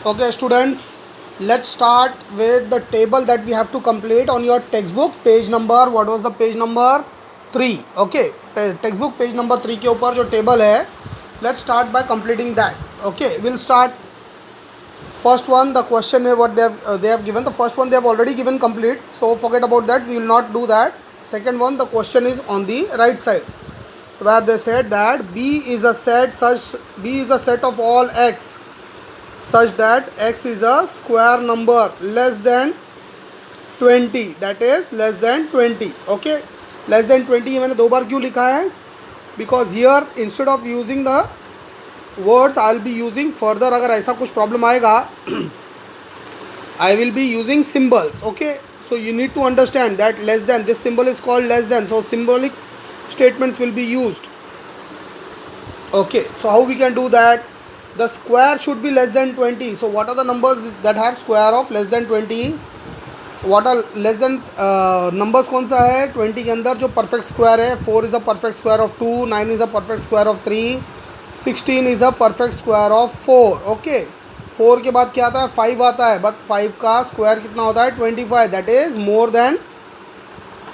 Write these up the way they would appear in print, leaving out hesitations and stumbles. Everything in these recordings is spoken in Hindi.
Okay, students, let's start with the table that we have to complete on your textbook. Page number, what was the page number? 3. Okay, textbook page number 3 के ऊपर जो table है, let's start by completing that. Okay, we'll start. First one, the question है what they have given. The first one they have already given complete, so forget about that. We will not do that. Second one, the question is on the right side, where they said that B is a set of all x such that x is a square number less than 20, that is less than 20. Okay, less than 20 ये मैंने दो बार क्यों लिखा है? Because here instead of using the words I will be using further, अगर ऐसा कुछ प्रॉब्लम आएगा I will be using symbols. Okay, so you need to understand that less than, this symbol is called less than, so symbolic statements will be used. Okay, so how we can do that? The square should be less than 20. So what are the numbers that have square of less than 20? What are less than numbers कौन सा है 20 के अंदर जो perfect square है? 4 is a perfect square of 2, 9 is a perfect square of 3, 16 is a perfect square of 4. Okay, 4 के बाद क्या आता है? 5 आता है, but 5 का square कितना होता है? 25. That is more than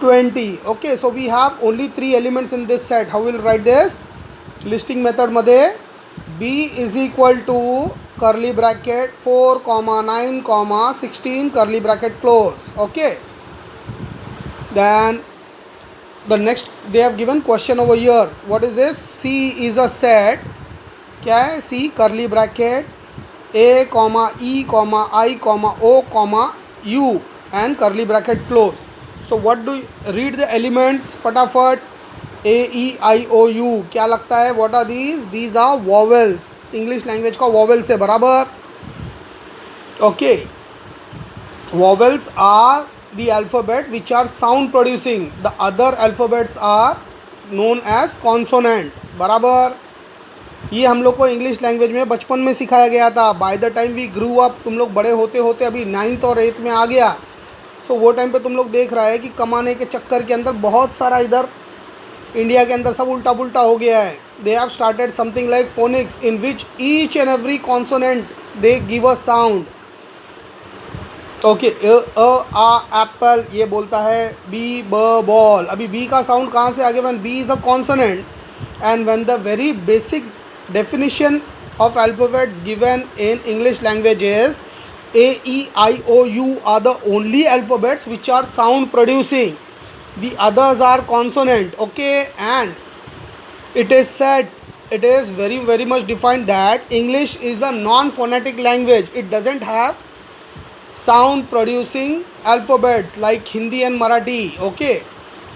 20. Okay, so we have only 3 elements in this set. How will write this? Listing method मध्ये b is equal to curly bracket 4 comma 9 comma 16 curly bracket close. Okay, then the next they have given question over here. What is this? C is a set, क्या है? C curly bracket a comma e comma I comma o comma u and curly bracket close. So what do you read the elements फटाफट? A E I O U क्या लगता है? What are these? These are vowels. English language का vowels है, बराबर? Okay, vowels are the alphabet which are sound producing. The other alphabets are known as consonant. बराबर? ये हम लोग को इंग्लिश लैंग्वेज में बचपन में सिखाया गया था. By the time we grew up, तुम लोग बड़े होते होते अभी 9th और 8th में आ गया. सो वो टाइम पे तुम लोग देख रहा है कि कमाने के चक्कर के अंदर बहुत सारा इधर इंडिया के अंदर सब उल्टा पुल्टा हो गया है. They have started something like phonics in which each and every consonant they give a sound. Okay, आ एप्पल ये बोलता है, बी ब बॉल. अभी बी का साउंड कहाँ से आ गया? When B is a consonant and when the very basic definition of alphabets given in English language is A, E, I, O, U are the only alphabets which are sound producing. The others are consonant. Okay, and it is said, it is very much defined that English is a non-phonetic language. It doesn't have sound producing alphabets like Hindi and Marathi. Okay,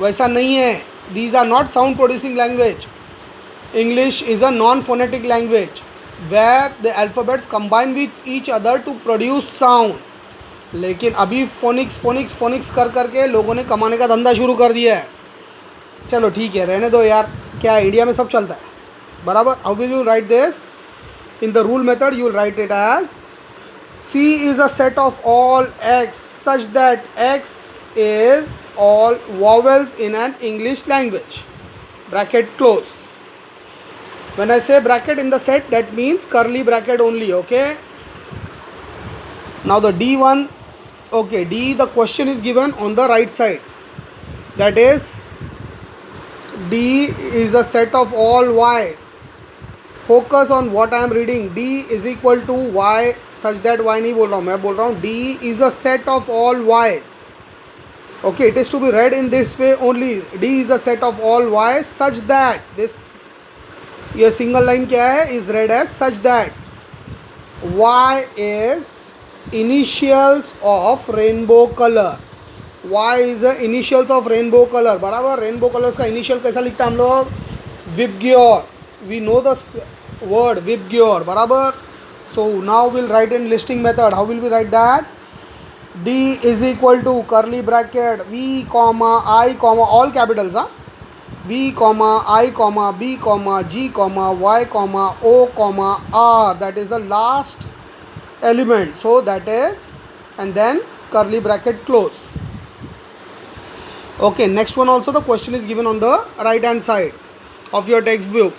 वैसा नहीं है. These are not sound producing language. English is a non-phonetic language where the alphabets combine with each other to produce sound. लेकिन अभी फोनिक्स कर करके लोगों ने कमाने का धंधा शुरू कर दिया है. चलो ठीक है, रहने दो यार, क्या इंडिया में सब चलता है, बराबर? How will you write this? In the rule method you will write it as C is a set of all x such that x is all vowels in an English language. Bracket close. When I say bracket in the set, that means curly bracket only. Okay, now the D1. Okay, D, the question is given on the right side, that is D is a set of all y's. Focus on what I am reading. D is equal to y such that y नहीं बोल रहा हूँ, मैं बोल रहा हूँ D is a set of all y's. Okay, it is to be read in this way only. D is a set of all y's such that, this ये सिंगल लाइन क्या है? Is read as such that y is initials of rainbow color. y is the initials of rainbow color. बराबर? रेनबो कलर्स का इनिशियल कैसा लिखता है हम लोग? VIBGYOR. We know the word VIBGYOR. बराबर? So now will write in listing method. How will we write that? d is equal to curly bracket v comma I comma all capitals, B comma I comma B comma G comma Y comma O comma R, that is the last element, so that is, and then curly bracket close. Okay, next one also the question is given on the right hand side of your textbook.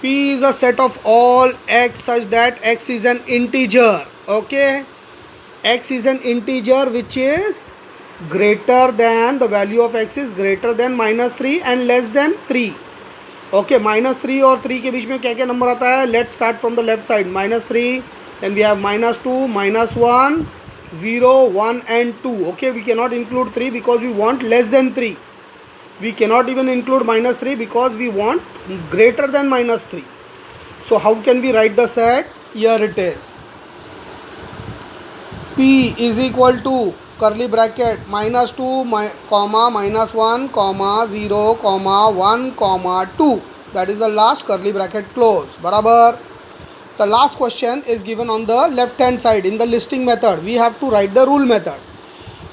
P is a set of all x such that x is an integer. Okay, x is an integer which is greater than, the value of x is greater than -3 and less than 3. Okay, -3 और 3 के बीच में क्या क्या नंबर आता है? Let's start from the left side. -3, then we have -2, -1, 0, 1 and 2. Okay, we cannot include 3 because we want less than 3. We cannot even include -3 because we want greater than -3. So how can we write the set? Here it is. P is equal to curly bracket -2, comma, -1, comma, 0, comma, 1, comma, 2. That is the last curly bracket close. बराबर. The last question is given on the left hand side in the listing method. We have to write the rule method.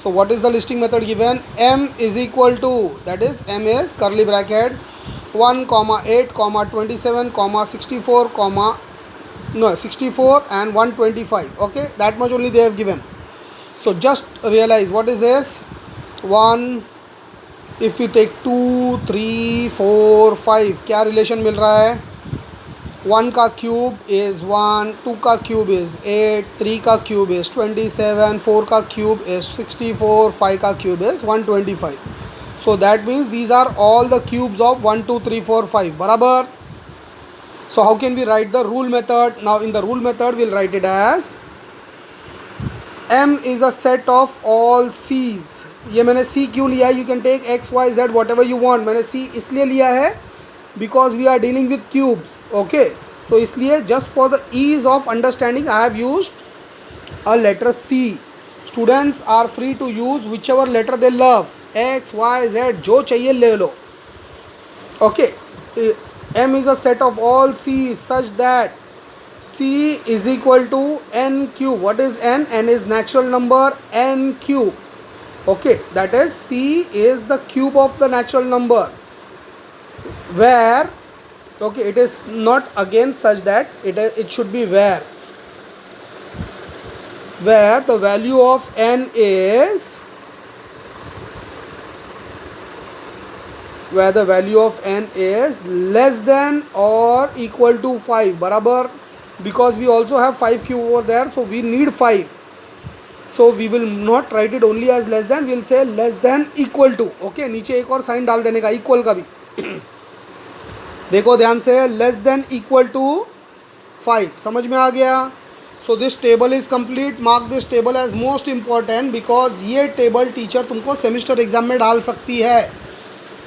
So what is the listing method given? M is equal to, that is M is curly bracket 1, 8, 27, 64, 64 and 125. Okay, that much only they have given. So just realize what is this. 1, if we take 2, 3, 4, 5, क्या रिलेशन मिल रहा है? 1 का क्यूब इज़ 1, 2 का क्यूब इज़ 8, 3 का क्यूब इज़ 27, 4 का क्यूब इज़ 64, 5 का cube is 125. So that means these are all the cubes of 1, 2, 3, 4, 5. बराबर. So how can we write the rule method? Now in the rule method we'll write it as M is a set of all C's. ये मैंने C क्यों लिया है? You can take X, Y, Z whatever you want. मैंने C इसलिए लिया है because we are dealing with cubes. Okay, तो इसलिए just for the ease of understanding I have used a letter C. Students are free to use whichever letter they love. X, Y, Z जो चाहिए ले लो. Okay, M is a set of all C's such that C is equal to n cube. What is n? N is natural number, n cube. Okay, that is C is the cube of the natural number, where, okay, it is not again such that it should be where the value of n is, where the value of n is less than or equal to 5. बराबर. Because we also have 5 cube over there, so we need 5. So we will not write it only as less than, we will say less than equal to. Okay, नीचे एक और साइन डाल देने का इक्वल का भी. देखो ध्यान से, लेस देन इक्वल टू 5. समझ में आ गया? So this table is complete. Mark this table as most important because ये टेबल टीचर तुमको सेमिस्टर एग्जाम में डाल सकती है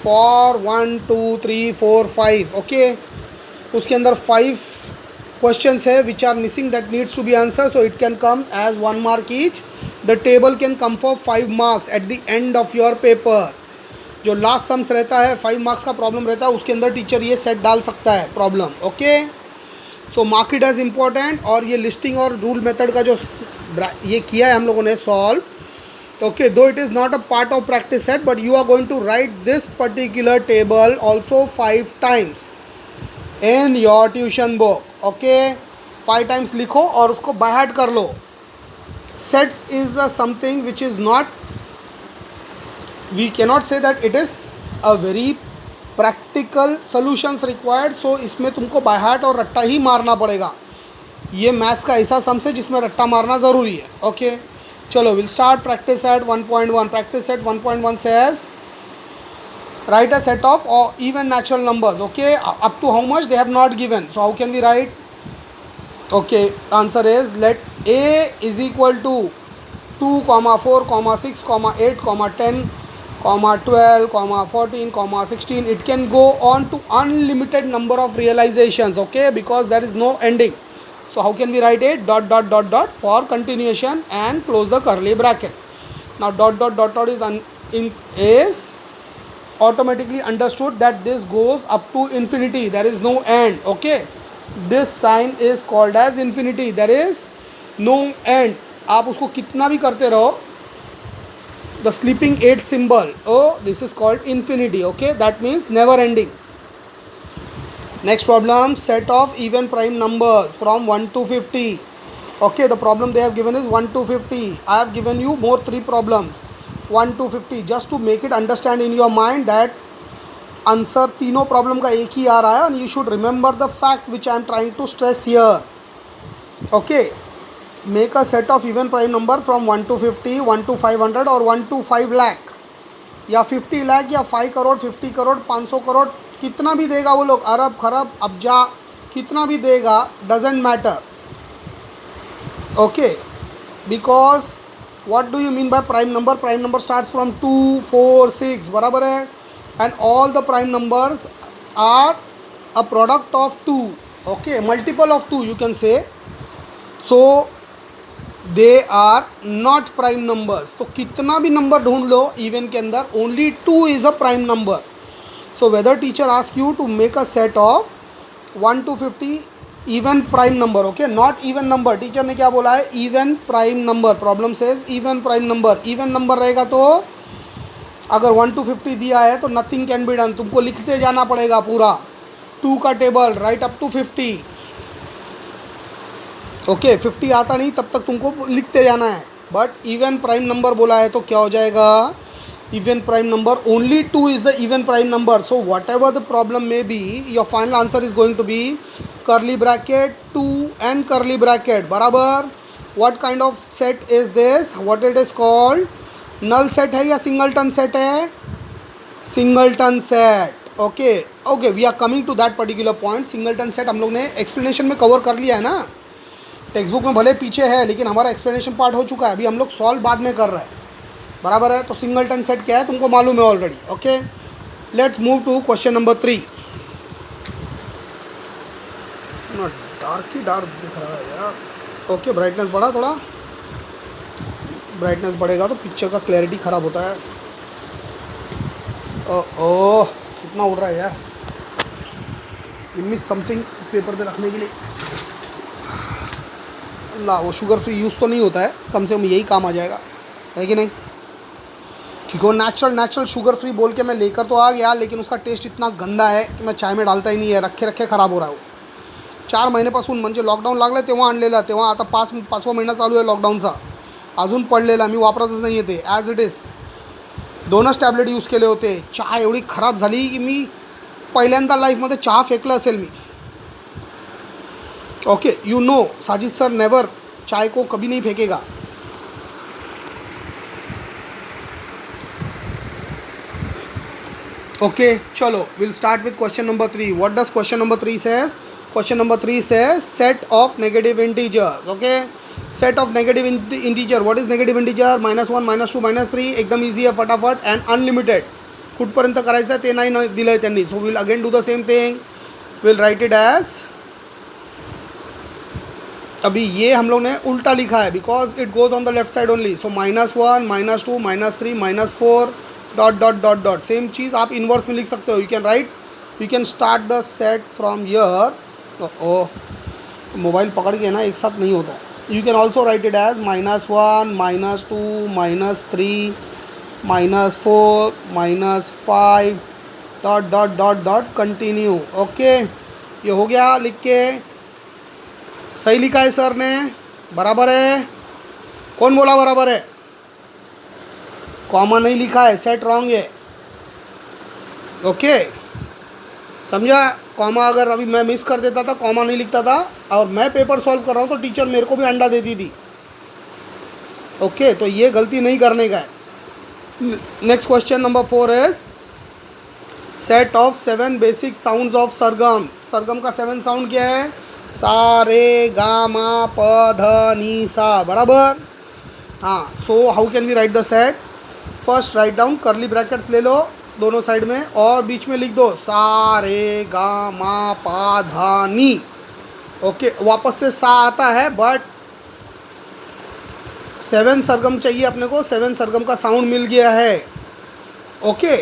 फॉर 1, 2, 3, 4, 5. ओके, उसके अंदर 5 questions है which are missing that needs to be answered, so it can come as 1 mark each. The table can come for 5 marks at the end of your paper. जो लास्ट सम्स रहता है 5 मार्क्स का प्रॉब्लम रहता है, उसके अंदर टीचर ये सेट डाल सकता है problem. Okay, so mark it as important. और ये लिस्टिंग और रूल मेथड का जो ये किया है हम लोगों ने solve, okay, though it is not a part of practice set but you are going to write this particular table also 5 times in your tuition book. Okay, 5 times लिखो और उसको बाय हार्ट कर लो. Sets is something which is not, we cannot say that it is a very practical solutions required. So इसमें तुमको बाय हार्ट और रट्टा ही मारना पड़ेगा. ये मैथ्स का ऐसा सम्स है जिसमें रट्टा मारना ज़रूरी है. ओके, चलो will start practice set 1.1. Practice set 1.1 says write a set of even natural numbers. Okay, up to how much they have not given, so how can we write? Okay, answer is let a is equal to 2, 4, 6, 8, 10, 12, 14, 16. It can go on to unlimited number of realizations. Okay, because there is no ending. So how can we write it? Dot dot dot dot for continuation and close the curly bracket. Now dot dot dot dot is automatically understood that this goes up to infinity. There is no end. Okay, this sign is called as infinity. There is no end. आप उसको कितना भी करते रहो, the sleeping 8 symbol, oh, this is called infinity. Okay, that means never ending. Next problem, set of even prime numbers from 1 to 50. Okay, the problem they have given is 1 to 50. I have given you more 3 problems 1 to 50 just to make it understand in your mind that answer तीनों प्रॉब्लम का एक ही आ रहा है. And you should remember the fact which I am trying to stress here. Okay, make a set of even prime number from 1 to 50, 1 to 500 और 1 to 5 लाख, या 50 लाख या 5 करोड़, 50 करोड़, 500 करोड़, कितना भी देगा वो लोग, अरब खरब अब्जा कितना भी देगा, doesn't matter. Okay, because what do you mean by prime number? Prime number starts from 2, 4, 6, बराबर है, and all the prime numbers are a product of 2. Okay, multiple of 2 you can say. So they are not prime numbers. तो कितना भी नंबर ढूंढ लो इवन के अंदर, only 2 is a prime number. So whether teacher ask you to make a set of 1 to 50 even prime number, okay, not even number. Teacher ने क्या बोला है? Even prime number. Problem says even prime number. Even number रहेगा तो अगर 1 to 50 दिया है तो नथिंग कैन बी डन. तुमको लिखते जाना पड़ेगा पूरा 2 का table write up to 50. Okay, 50 आता नहीं तब तक तुमको लिखते जाना है. बट इवन प्राइम नंबर बोला है तो क्या हो जाएगा? Even prime number, only 2 is the even prime number. So whatever the problem may be, your final answer is going to be curly bracket 2 and curly bracket, बराबर. what kind of set is this? what it is called? null set है या singleton set है? singleton set. Okay okay, we are coming to that particular point. singleton set हम लोग ने एक्सप्लेनेशन में कवर कर लिया है ना. टेक्स्ट बुक में भले पीछे है लेकिन हमारा एक्सप्लेनेशन पार्ट हो चुका है. अभी हम लोग सॉल्व बाद में कर रहे हैं, बराबर है. तो सिंगलटन सेट क्या है तुमको मालूम है already. Okay, let's move to question number 3. Dark ही डार्क दिख रहा है यार. ओके, ब्राइटनेस बढ़ा, थोड़ा ब्राइटनेस बढ़ेगा तो पिक्चर का क्लैरिटी ख़राब होता है. ओह कितना उड़ रहा है यार. गिव मी समथिंग पेपर पे रखने के लिए. अल्लाह, वो शुगर फ्री यूज़ तो नहीं होता है, कम से कम यही काम आ जाएगा, है कि नहीं? क्योंकि वो नेचुरल शुगर फ्री बोल के मैं लेकर तो आ गया, लेकिन उसका टेस्ट इतना गंदा है कि मैं चाय में डालता ही नहीं है. रखे रखे ख़राब हो रहा है वो. 4 महिन्यापासून म्हणजे लॉकडाऊन लागलं तेव्हा आणलेला, तेव्हा आता 5वा महिना चालू आहे लॉकडाऊनचा, अजून पडलेला, मी वापरतच नाही आहे ते ॲज इट इज. 2च टॅबलेट यूज केले होते. चहा एवढी खराब झाली की मी पहिल्यांदा लाईफमध्ये चहा फेकलं असेल मी. Okay, you know Sajid sir never चाय को कभी नहीं फेंकेगा. ओके, चलो will start with question number 3. What does question number 3 says? Question number 3 says set of negative integers. Okay, set of negative integer. What is negative integer? -1, -2, -3. एकदम easy है, फटाफट, and unlimited. कुठपर्यंत करायचं आहे ते नाही दिलं आहे त्यांनी. So we will again do the same thing. We'll write it as, अभी ये हम लोग ने उल्टा लिखा है because it goes on the left side only. So -1, -2, -3, -4 dot dot dot dot. Same चीज़ आप इन्वर्स में लिख सकते हो. you can start the set from here. तो मोबाइल पकड़ के ना एक साथ नहीं होता है. You can also write it as -1, -2, -3, -4, -5 dot dot dot dot continue. Okay, ये हो गया लिख के. सही लिखा है सर ने, बराबर है. कौन बोला बराबर है? कॉमा नहीं लिखा है, सेट रॉन्ग है. ओके, समझा? कॉमा अगर अभी मैं मिस कर देता था, कॉमा नहीं लिखता था और मैं पेपर सॉल्व कर रहा हूँ तो टीचर मेरे को भी अंडा देती थी. ओके, तो ये गलती नहीं करने का है. Next question number 4 is set of 7 basic sounds of sargam. Sargam का 7 साउंड क्या है? सा रे गा मा प ध नी सा, बराबर. हाँ, so how can we write the set? First write down, curly brackets ले लो दोनों साइड में और बीच में लिख दो सा रे गा मा पा धा नी. ओके, वापस से सा आता है बट 7 सरगम चाहिए अपने को. 7 सरगम का साउंड मिल गया है. ओके,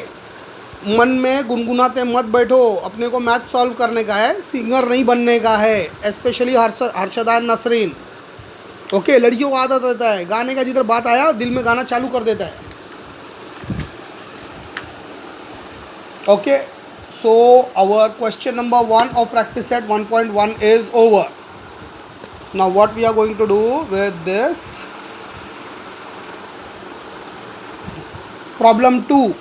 मन में गुनगुनाते मत बैठो, अपने को मैथ सॉल्व करने का है, सिंगर नहीं बनने का है. स्पेशली हर्षदान नसरीन. ओके, लड़कियों को आदत रहता है गाने का, जिधर बात आया दिल में गाना चालू कर देता है. Okay, so our question number 1 of practice set 1.1 is over. Now what we are going to do with this? Problem 2.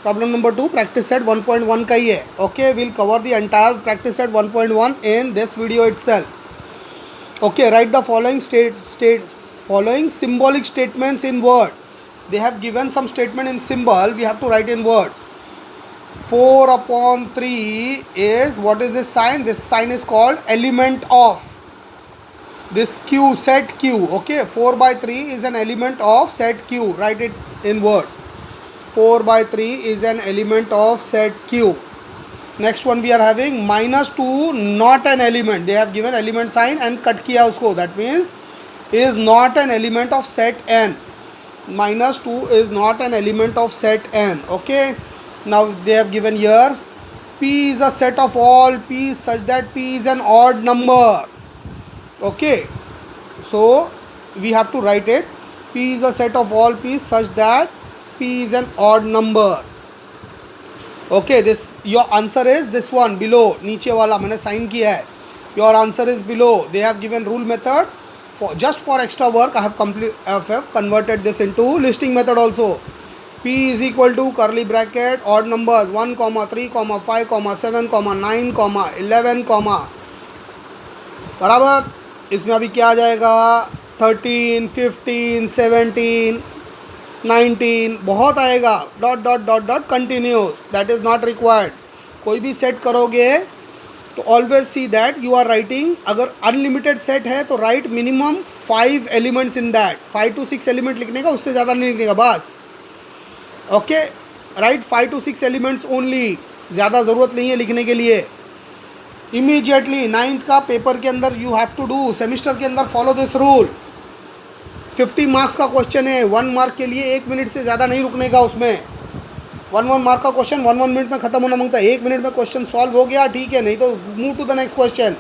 Problem number 2 practice set 1.1 का ही है. Okay, we'll cover the entire practice set 1.1 in this video itself. Okay, write the following symbolic statements in word. They have given some statement in symbol, we have to write in words. 4 upon 3 is, what is this sign? This sign is called element of. This Q, set Q. Okay, 4 by 3 is an element of set Q. Write it in words. 4 by 3 is an element of set Q. Next one we are having -2 not an element. They have given element sign and cut किया उसको. That means is not an element of set n. -2 is not an element of set n. Okay. Now they have given here P is a set of all P such that P is an odd number. Okay. So we have to write it. P is a set of all P such that P is an odd number. Okay, this your answer is this one below. नीचे वाला मैंने साइन किया है. Your answer is below. They have given rule method. For just for extra work, I have converted this into listing method also. P is equal to curly bracket odd numbers 1, 3, 5, 7, 9, 11, बराबर. इसमें अभी क्या आ जाएगा? 13, 15, 17, 19 बहुत आएगा. Dot dot dot dot continues. That is not required. कोई भी सेट करोगे तो always see that you are writing. अगर अनलिमिटेड सेट है तो write minimum 5 elements in that. 5 to 6 element लिखने का, उससे ज़्यादा नहीं लिखने का बस. Okay, write 5 to 6 elements only. ज़्यादा ज़रूरत नहीं है लिखने के लिए. इमीडिएटली 9th का पेपर के अंदर you have to do, semester के अंदर फॉलो दिस रूल. 50 मार्क्स का क्वेश्चन है. 1 मार्क के लिए 1 मिनट से ज़्यादा नहीं रुकने का उसमें. 1 मार्क का क्वेश्चन 1 मिनट में ख़त्म होना मांगता है. 1 मिनट में क्वेश्चन सॉल्व हो गया ठीक है, नहीं तो move to the next question.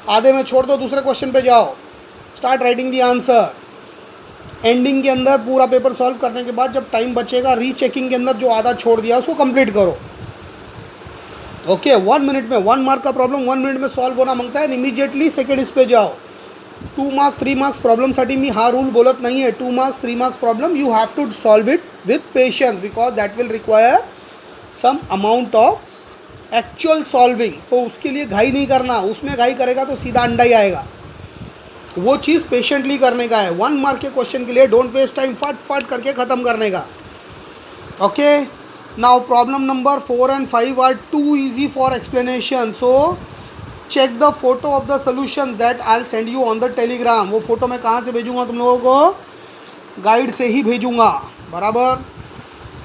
आधे में छोड़ दो, दूसरे क्वेश्चन पे जाओ. Start writing the answer. Ending के अंदर पूरा पेपर सॉल्व करने के बाद जब टाइम बचेगा रीचेकिंग के अंदर जो आधा छोड़ दिया उसको कंप्लीट करो. ओके, 1 मिनट में 1 मार्क का प्रॉब्लम 1 मिनट में सॉल्व होना मांगता है. इमीडिएटली सेकेंड इस पे जाओ. 2 मार्क 3 मार्क्स प्रॉब्लमसाठी मी हा रूल बोलत नाही आहे. 2 marks 3 marks problem you have to solve it with patience because that will require some amount of actual solving. तो उसके लिए घाई नहीं करना. उसमें घाई करेगा तो सीधा अंडा ही आएगा. वो चीज़ पेशेंटली करने का है. 1 मार्क के क्वेश्चन के लिए डोंट वेस्ट टाइम, फट फट करके ख़त्म करने का. Okay, now problem number 4 and 5 are too easy for explanation. So check the photo of the solution that I will send you on the Telegram. वो फोटो मैं कहाँ से भेजूँगा तुम लोगों को? गाइड से ही भेजूँगा. बराबर.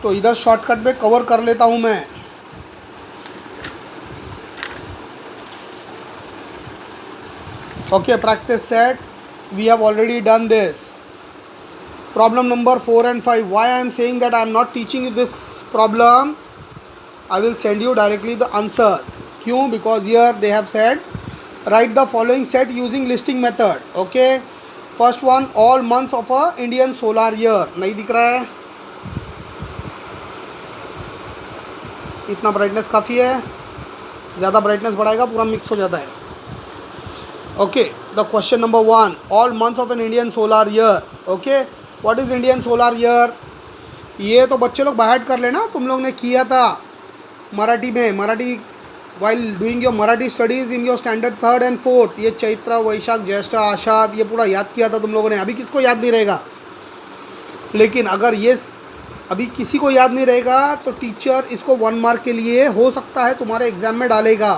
तो इधर शॉर्टकट में कवर कर लेता हूँ मैं. Okay, practice set. We have already done this. Problem number 4 and 5. Why I am saying that I am not teaching you this problem. I will send you directly the answers. क्यों? Because here they have said write the following set using listing method. Okay, first one all months of a Indian solar year. नहीं दिख रहा है? इतना ब्राइटनेस काफ़ी है. ज़्यादा ब्राइटनेस बढ़ाएगा पूरा मिक्स हो जाता है. Okay, the question number 1 all months of an Indian solar year. Okay, what is Indian solar year? ये तो बच्चे लोग बाहर कर लेना. तुम लोग ने किया था मराठी में. Marathi while doing your Marathi studies in your standard 3rd and 4th, ये चैत्र वैशाख ज्येष्ठ आषाढ़ ये पूरा याद किया था तुम लोगों ने. अभी किसको याद नहीं रहेगा? लेकिन अगर ये अभी किसी को याद नहीं रहेगा तो टीचर इसको 1 मार्क के लिए हो सकता है तुम्हारे एग्ज़ाम में डालेगा.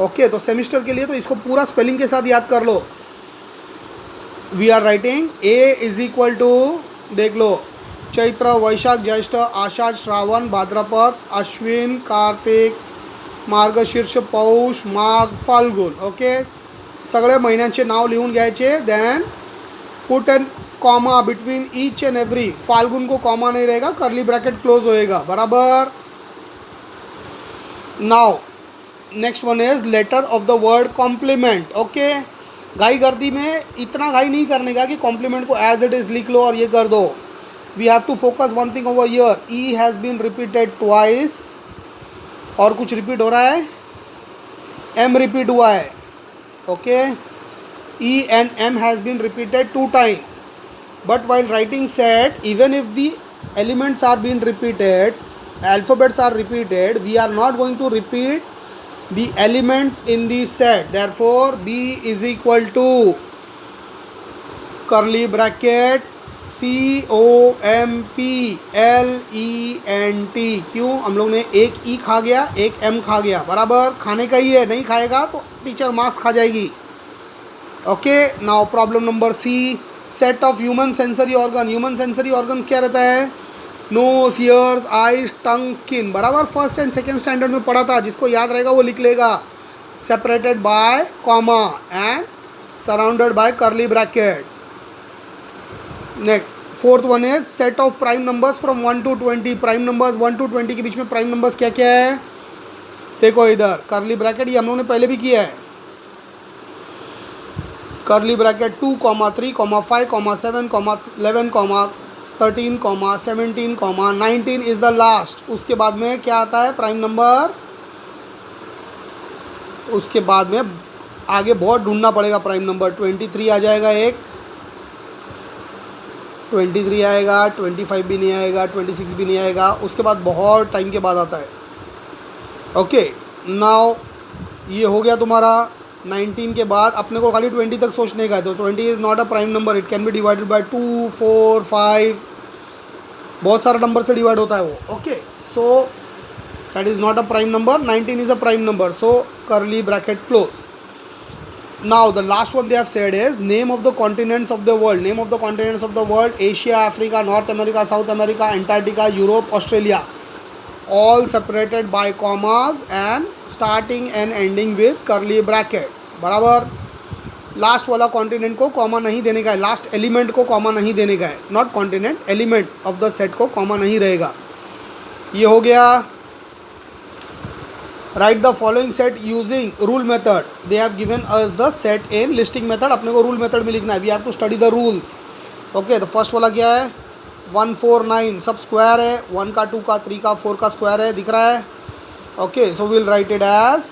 ओके, तो सेमिस्टर के लिए तो इसको पूरा स्पेलिंग के साथ याद कर लो. We are writing A is equal to, देख लो, चैत्र वैशाख ज्येष्ठ आषाढ़ श्रावण भाद्रपद अश्विन कार्तिक मार्गशीर्ष पौष माघ फाल्गुन. ओके, सगळे महिन्यांचे नाव लिहून घ्यायचे. Then put an comma between each and every. Phalgun को कॉमा नहीं रहेगा, करली ब्रैकेट क्लोज होएगा. बराबर. Now next one is letter of the word complement. Okay, घाई गर्दी में इतना घाई नहीं करने का कि कॉम्प्लीमेंट को एज इट इज़ लिख लो और ये कर दो. We have to focus one thing over here. E has been repeated twice. और कुछ रिपीट हो रहा है? एम रिपीट हुआ है. Okay, E and M has been repeated 2 times. But while writing set even if the elements are been repeated, alphabets are repeated, we are not going to repeat the elements in the set. Therefore B is equal to curly bracket COMPLENT. क्यों? हम लोग ने एक ई खा गया, एक एम खा गया, बराबर खाने का ही है, नहीं खाएगा तो टीचर मार्क्स खा जाएगी. Okay, now problem number C. Set of human sensory organ. Human sensory organ क्या रहता है? Nose, ears, eyes, tongue, skin. बराबर फर्स्ट एंड सेकेंड स्टैंडर्ड में पढ़ा था, जिसको याद रहेगा वो लिख लेगा. Separated by comma and surrounded by curly brackets. Next, fourth one है set of prime numbers from 1 to 20. Prime numbers 1 to 20 के बीच में प्राइम नंबर्स क्या क्या है? देखो इधर कर्ली ब्रैकेट, ये हम लोगों ने पहले भी किया है. Curly bracket 2, 3, 5, 7, 11, 13, 17, 19 is the last. उसके बाद में क्या आता है? Prime number. उसके बाद में आगे बहुत ढूंढना पड़ेगा प्राइम नंबर. 23 आ जाएगा, एक 23 आएगा, 25 भी नहीं आएगा, 26 भी नहीं आएगा. उसके बाद बहुत टाइम के बाद आता है. ओके, नाउ ये हो गया तुम्हारा 19 के बाद. अपने को खाली 20 तक सोचने का है. तो 20 is not a prime number. It can be divided by 2, 4, 5. बहुत सारे नंबर से डिवाइड होता है वो. Okay, so that is not a prime number. 19 is a prime number. So curly bracket close. Now the last one they have said is name of the continents of the world. Name of the continents of the world: Asia, Africa, North America, South America, Antarctica, Europe, Australia. All separated by commas and starting and ending with curly brackets. बराबर. लास्ट वाला कॉन्टिनेंट को कॉमा नहीं देने का है, लास्ट एलिमेंट को कॉमा नहीं देने का है. Not continent, element of the set को कॉमा नहीं रहेगा. ये हो गया. Write the following set using rule method. They have given us the set in listing method. अपने को रूल मेथड में लिखना है. We have to study the rules. Okay, तो फर्स्ट वाला क्या है? 1, 4, 9 सब स्क्वायर है. 1 का, 2 का, 3 का, 4 का स्क्वायर है, दिख रहा है. Okay, so will write it as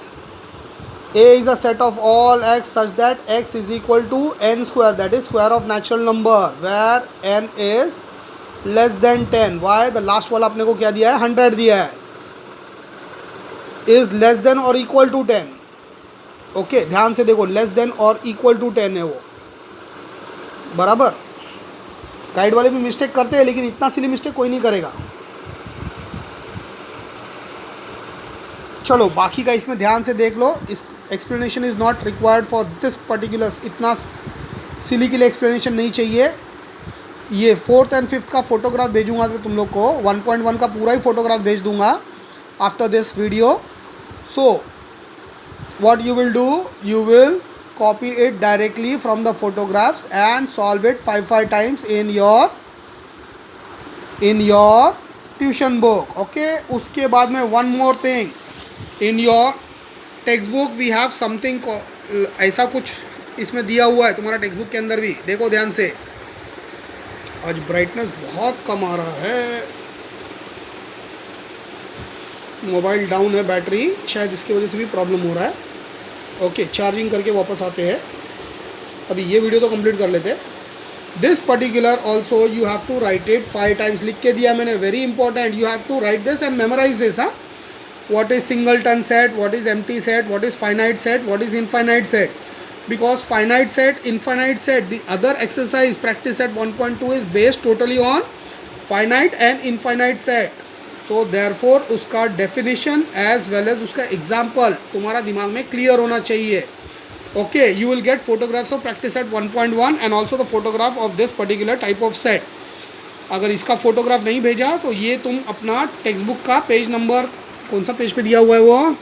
A is a set of all x such that x is equal to n square, that is square of natural number, where n is less than 10. Why? The last वाला अपने को क्या दिया है? 100 दिया है. Is less than or equal to 10. Okay, ध्यान से देखो, लेस देन और इक्वल टू 10 है वो. बराबर. गाइड वाले भी मिस्टेक करते हैं, लेकिन इतना सिली मिस्टेक कोई नहीं करेगा. चलो बाकी का इसमें ध्यान से देख लो. इस explanation is not required for this particular. इतना सिली के लिए एक्सप्लेनेशन नहीं चाहिए. ये 4th and 5th का फोटोग्राफ भेजूंगा तो तुम लोग को 1.1 का पूरा ही फोटोग्राफ भेज दूंगा after this video. So what you will do, you will copy it directly from the photographs and solve it 5 times in your tuition book. Okay, उसके बाद में one more thing, in your textbook we have something ऐसा कुछ इसमें दिया हुआ है तुम्हारा टेक्स्ट बुक के अंदर भी. देखो ध्यान से. आज ब्राइटनेस बहुत कम आ रहा है, मोबाइल डाउन है, बैटरी शायद इसकी वजह से भी प्रॉब्लम हो रहा है. ओके, चार्जिंग करके वापस आते हैं. अभी ये वीडियो तो कंप्लीट कर लेते हैं. This particular also you have to write it 5 times. लिख के दिया मैंने, very important. You have to write this and memorize this. हाँ, what is singleton set, what is empty set, what is finite set, what is infinite set. Because finite set, infinite set, the other exercise practice set 1.2 is based totally on finite and infinite set. So therefore उसका definition as well as उसका example तुम्हारा दिमाग में clear होना चाहिए. Okay, you will get photographs of practice set 1.1 and also the photograph of this particular type of set. अगर इसका फोटोग्राफ नहीं भेजा तो ये तुम अपना टेक्स्ट बुक का पेज नंबर, कौन सा पेज पे दिया हुआ है वो?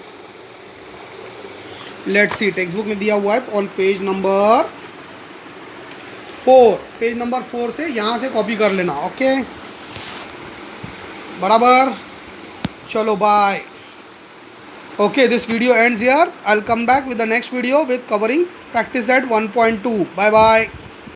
लेट्स सी, टेक्स्ट बुक में दिया हुआ है on page number 4. Page number 4 से यहाँ से कॉपी कर लेना. ओके, बराबर. चलो bye. Okay, this video ends here. I will come back with the next video with covering practice at 1.2. Bye bye.